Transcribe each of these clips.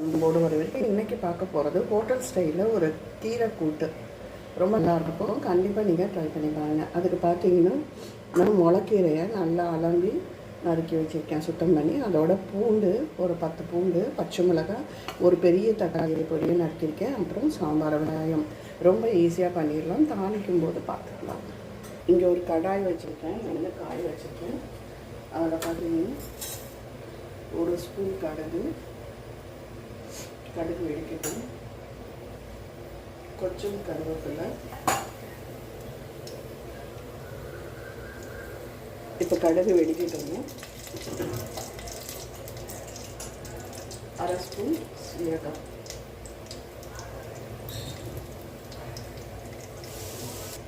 போடு வர வரைக்கும் இன்றைக்கி பார்க்க போகிறது ஹோட்டல் ஸ்டைலில் ஒரு கீரை கூட்டு ரொம்ப நல்லாயிருக்கும். கண்டிப்பாக நீங்கள் ட்ரை பண்ணி பாருங்கள். அதுக்கு பார்த்தீங்கன்னா நான் முளைக்கீரையை நல்லா அலம்பி நறுக்கி வச்சுருக்கேன், சுத்தம் பண்ணி. அதோட பூண்டு ஒரு 10 பூண்டு, பச்சை மிளகாய், ஒரு பெரிய தக்காளி பொடியை நறுக்கியிருக்கேன். அப்புறம் சாம்பார் வெங்காயம். ரொம்ப ஈஸியாக பண்ணிடலாம். தாளிக்கும் போது பார்த்துக்கலாம். இங்கே ஒரு கடாய் வச்சுருக்கேன், நல்ல காய் வச்சுருக்கேன். அதில் பார்த்தீங்கன்னா ஒரு ஸ்பூன் கடுகு வெடிக்கட்டும். கொஞ்சம் கருவேப்பிலை. இப்போ கடுகு வெடிக்கட்டுங்க. அரை ஸ்பூன் சீரகம்,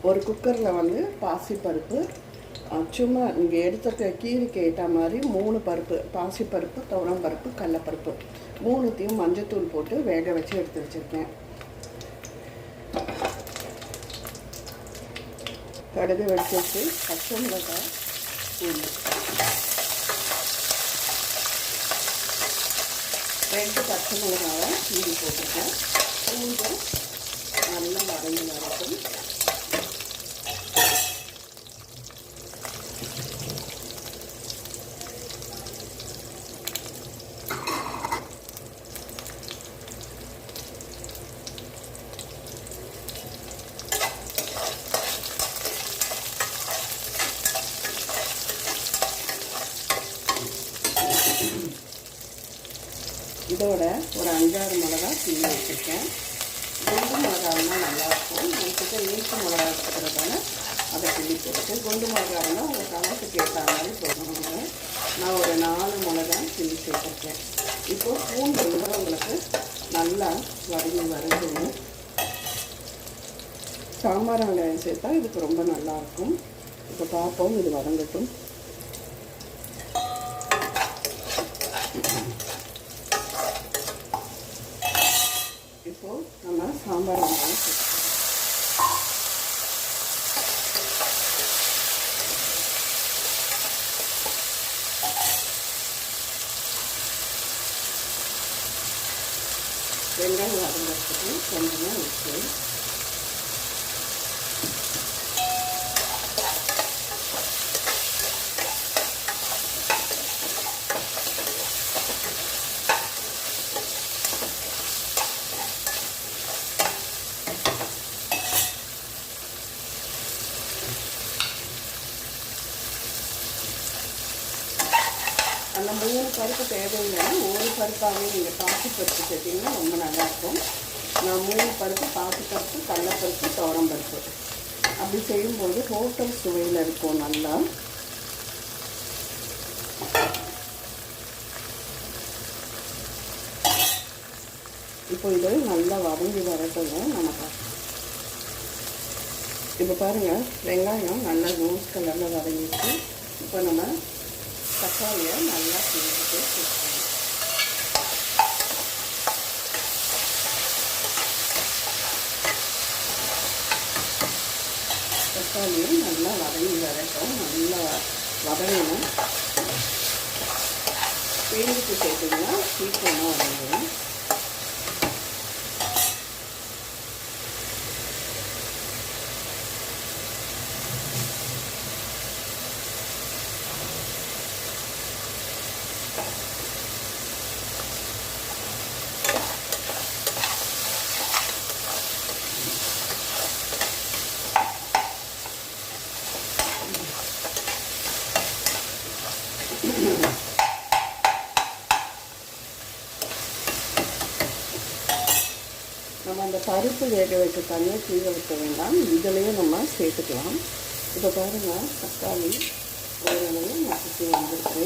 ஒரு குக்கரில் பாசிப்பருப்பு, சும்மா நீங்கள் எடுத்த கீரைக்கு ஏற்ற மாதிரி 3 பருப்பு, பாசிப்பருப்பு, துவரம்பருப்பு, கடலைப்பருப்பு 3த்தையும் மஞ்சத்தூள் போட்டு வேக வச்சு எடுத்து வச்சுருக்கேன். கடுகு வெடிச்சு வச்சு பச்சை மிளகாய், பூண்டு, 2 பச்சை மிளகாவை கீரி போட்டிருக்கேன். பூண்டு நல்லா வதங்கி வரட்டும். இதோட ஒரு 5-6 மிளகா கிள்ளி வச்சுருக்கேன். குண்டு மிளகாவுனா நல்லாயிருக்கும். என்கிட்ட நீட்டு மிளகா இருக்கிறதால அதை கிள்ளி போட்டுருக்கேன். குண்டு மிளகாவுனா உங்கள் காலத்துக்கு ஏற்ற மாதிரி போடணுங்க. நான் ஒரு 4 மிளகா கிள்ளி சேர்த்துருக்கேன். இப்போது பூண்டு உங்களுக்கு நல்லா வதங்கி வருதுங்க. சாம்பார் வெங்காயம் சேர்த்தா இதுக்கு ரொம்ப நல்லாயிருக்கும். இப்போ பார்ப்போம், இது வதங்கட்டும். இப்போது நம்ம சாம்பார் வெங்காயம் சேர்த்துக்கலாம். வெங்காயம் வதங்கிறதுக்கு கொஞ்சமாக உப்பு, அந்த 3 பருப்பு தேவையில்லைன்னா ஒரு பருப்பாகவே நீங்கள் பாசிப்பருப்பு சேர்த்திங்கன்னா ரொம்ப நல்லாயிருக்கும். நான் 3 பருப்பு, பாசிப்பருப்பு, கடலைப்பருப்பு, துவரம்பருப்பு அப்படி செய்யும்போது ஹோட்டல் சுவையில் இருக்கும் நல்லா. இப்போ இது நல்லா வதங்கி வரட்டுங்க. நம்ம இப்போ பாருங்கள், வெங்காயம் நல்லா ரோஸ் கலரில் வதங்கிட்டு, இப்போ நம்ம தக்காளியை நல்லா சேர்த்துட்டு சேர்க்கணும். தக்காளியும் நல்லா வதங்கி வரட்டும். நல்லா வதங்கணும். பேருக்கு சேர்த்துங்கன்னா சீக்கிரமாக வதங்கிடும். நம்ம அந்த பருப்பு வேக வச்ச தண்ணியை கீழே வைக்க வேண்டாம், இதிலையே நம்ம சேர்த்துக்கலாம். இப்போ பாருங்கள், தக்காளி ஓரளவு மசிச்சு வந்துருக்கு.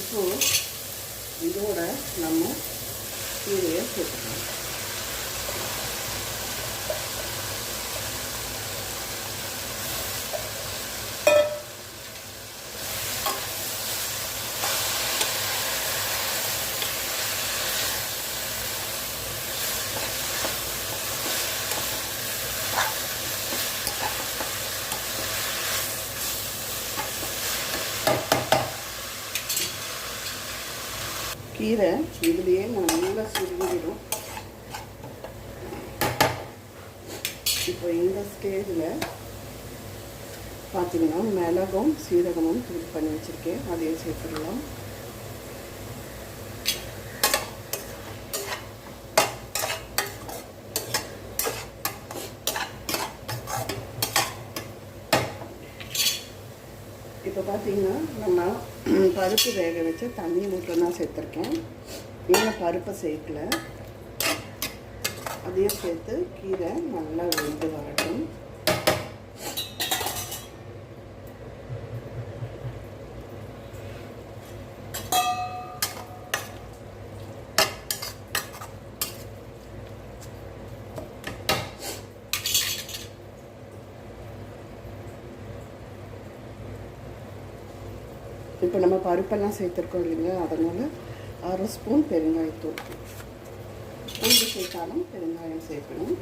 இப்போது இதோட நம்ம கீரையை சேர்த்துக்கலாம். கீரை இதுலேயே நல்லா சுருங்கிடும். இப்போ இந்த ஸ்டேஜில் பார்த்தீங்கன்னா மிளகும் சீரகமும் தூள் பண்ணி வச்சுருக்கேன், அதையும் சேர்த்துடலாம். இப்போ பார்த்தீங்கன்னா நம்ம பருப்பு வேக வச்ச தண்ணி மட்டும் தான் சேர்த்துருக்கேன், இன்னும் பருப்பை சேர்க்கல. அதையும் சேர்த்து கீரை நல்லா வெந்து வரட்டும். இப்போ நம்ம பருப்பெல்லாம் சேர்த்துருக்கோம் இல்லைங்க, அதனால் 1/2 ஸ்பூன் பெருங்காயத்தூள். பூண்டு சேர்த்தாலும் பெருங்காயம் சேர்க்கணும்.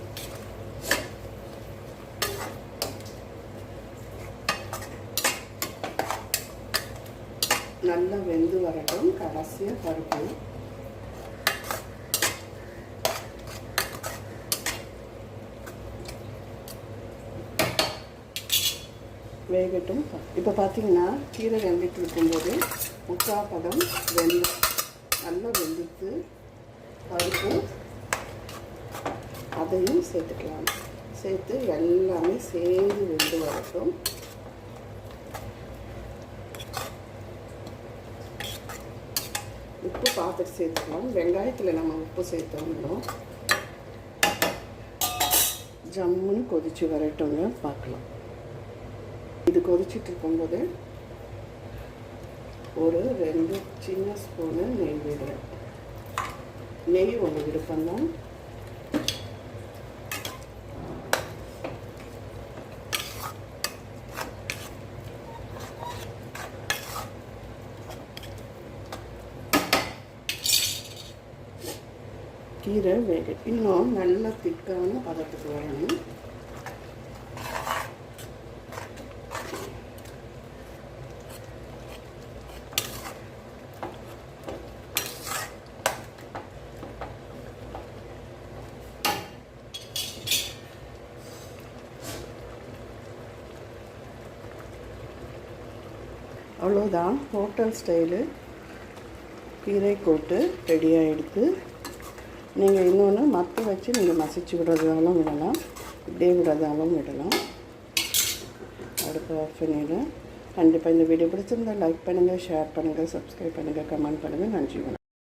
நல்லா வெந்து வரட்டும். கடைசியாக பருப்பு வேகட்டும். இப்போ பார்த்தீங்கன்னா கீரை வெந்துட்டு இருக்கும்போது முக்கால் பதம் நல்லா வெந்துட்டு பருப்பு அதையும் சேர்த்துக்கலாம். சேர்த்து எல்லாமே சேர்ந்து வெந்து வரட்டும். உப்பு பார்த்துட்டு சேர்த்துக்கலாம். வெங்காயத்தில் நம்ம உப்பு சேர்த்தோம்னோம். ஜம்முன்னு கொதித்து வரட்டுங்க, பார்க்கலாம். இது கொதிச்சுட்டு இருக்கும்போது ஒரு 2 சின்ன ஸ்பூனு நெய் விடுறேன். நெய் ஒன்று விருப்பம்தான். கீரை இன்னும் நல்ல திக்கான பதத்துக்கு வரணும். அவ்வளோதான், ஹோட்டல் ஸ்டைலு கீரை கூட்டு ரெடி ஆகிடுது. நீங்கள் இன்னொன்று மற்ற வச்சு நீங்கள் மசிச்சு விடுறதாலும் விடலாம், இப்படியே விடுறதாலும் விடலாம். அடுப்பு ஆஃப் பண்ணிடுறேன். கண்டிப்பாக இந்த வீடியோ பிடிச்சிருந்தால் லைக் பண்ணுங்கள், ஷேர் பண்ணுங்கள், சப்ஸ்கிரைப் பண்ணுங்கள், கமெண்ட் பண்ணுங்கள். நன்றி, வணக்கம்.